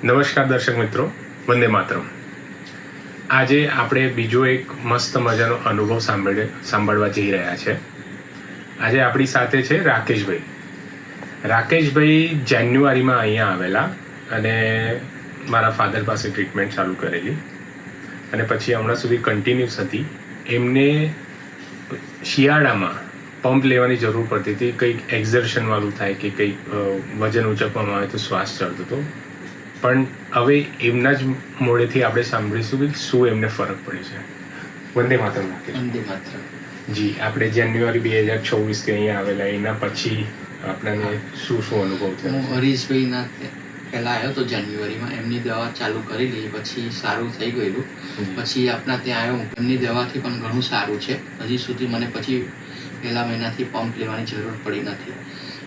નમસ્કાર દર્શક મિત્રો, વંદે માતરમ. આજે આપણે બીજો એક મસ્ત મજાનો અનુભવ સાંભળવા જઈ રહ્યા છે. આજે આપણી સાથે છે રાકેશભાઈ. રાકેશભાઈ જાન્યુઆરીમાં અહીંયા આવેલા અને મારા ફાધર પાસે ટ્રીટમેન્ટ ચાલુ કરેલી અને પછી હમણાં સુધી કન્ટિન્યુઅસ હતી. એમને શિયાળામાં પંપ લેવાની જરૂર પડતી હતી, કંઈક એક્ઝર્શનવાળું થાય કે કંઈક વજન ઉંચકવામાં આવે તો શ્વાસ ચડતો હતો. પણ હવે એમના જ મોડેથી આપણે સાંભળીશું કે શું એમને ફરક પડ્યો છે. વંદે માતરમ. વંદે માતરમ. જી, આપણે જાન્યુઆરી 2024 અહીંયા આવેલા, એના પછી આપણને શું અનુભવ થયો? હું હરીશભાઈના પહેલાં આવ્યો હતો જાન્યુઆરીમાં, એમની દવા ચાલુ કરેલી, પછી સારું થઈ ગયેલું. પછી આપણા ત્યાં આવ્યો, એમની દવાથી પણ ઘણું સારું છે. હજી સુધી મને પછી પહેલા મહિનાથી પંપ લેવાની જરૂર પડી નથી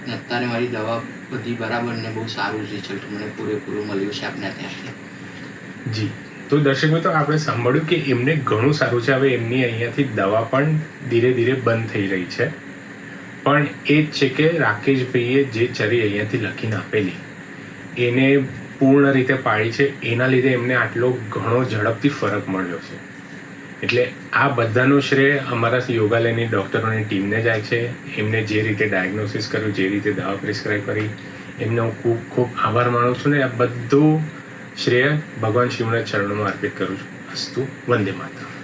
અને અત્યારે મારી દવા બધી બરાબર ને બહુ સારું રિઝલ્ટ મને પૂરેપૂરું મળ્યું છે આપણા ત્યાંથી. જી, તો દર્શક મિત્રો, આપણે સાંભળ્યું કે એમને ઘણું સારું છે. હવે એમની અહીંયાથી દવા પણ ધીરે ધીરે બંધ થઈ રહી છે. પણ એ જ છે કે રાકેશભાઈએ જે ચરી અહીંયાથી લખીને આપેલી એને પૂર્ણ રીતે પાડી છે. એના લીધે એમને આટલો ઘણો ઝડપથી ફરક મળ્યો છે. એટલે આ બધાનો શ્રેય અમારા યોગાલયની ડૉક્ટરોની ટીમને જાય છે. એમને જે રીતે ડાયગ્નોસિસ કર્યું, જે રીતે દવા પ્રિસ્ક્રાઇબ કરી, એમને હું ખૂબ ખૂબ આભાર માનું છું ને આ બધું શ્રેય ભગવાન શિવના ચરણોમાં અર્પિત કરું છું. અસ્તુ. વંદે માતરમ.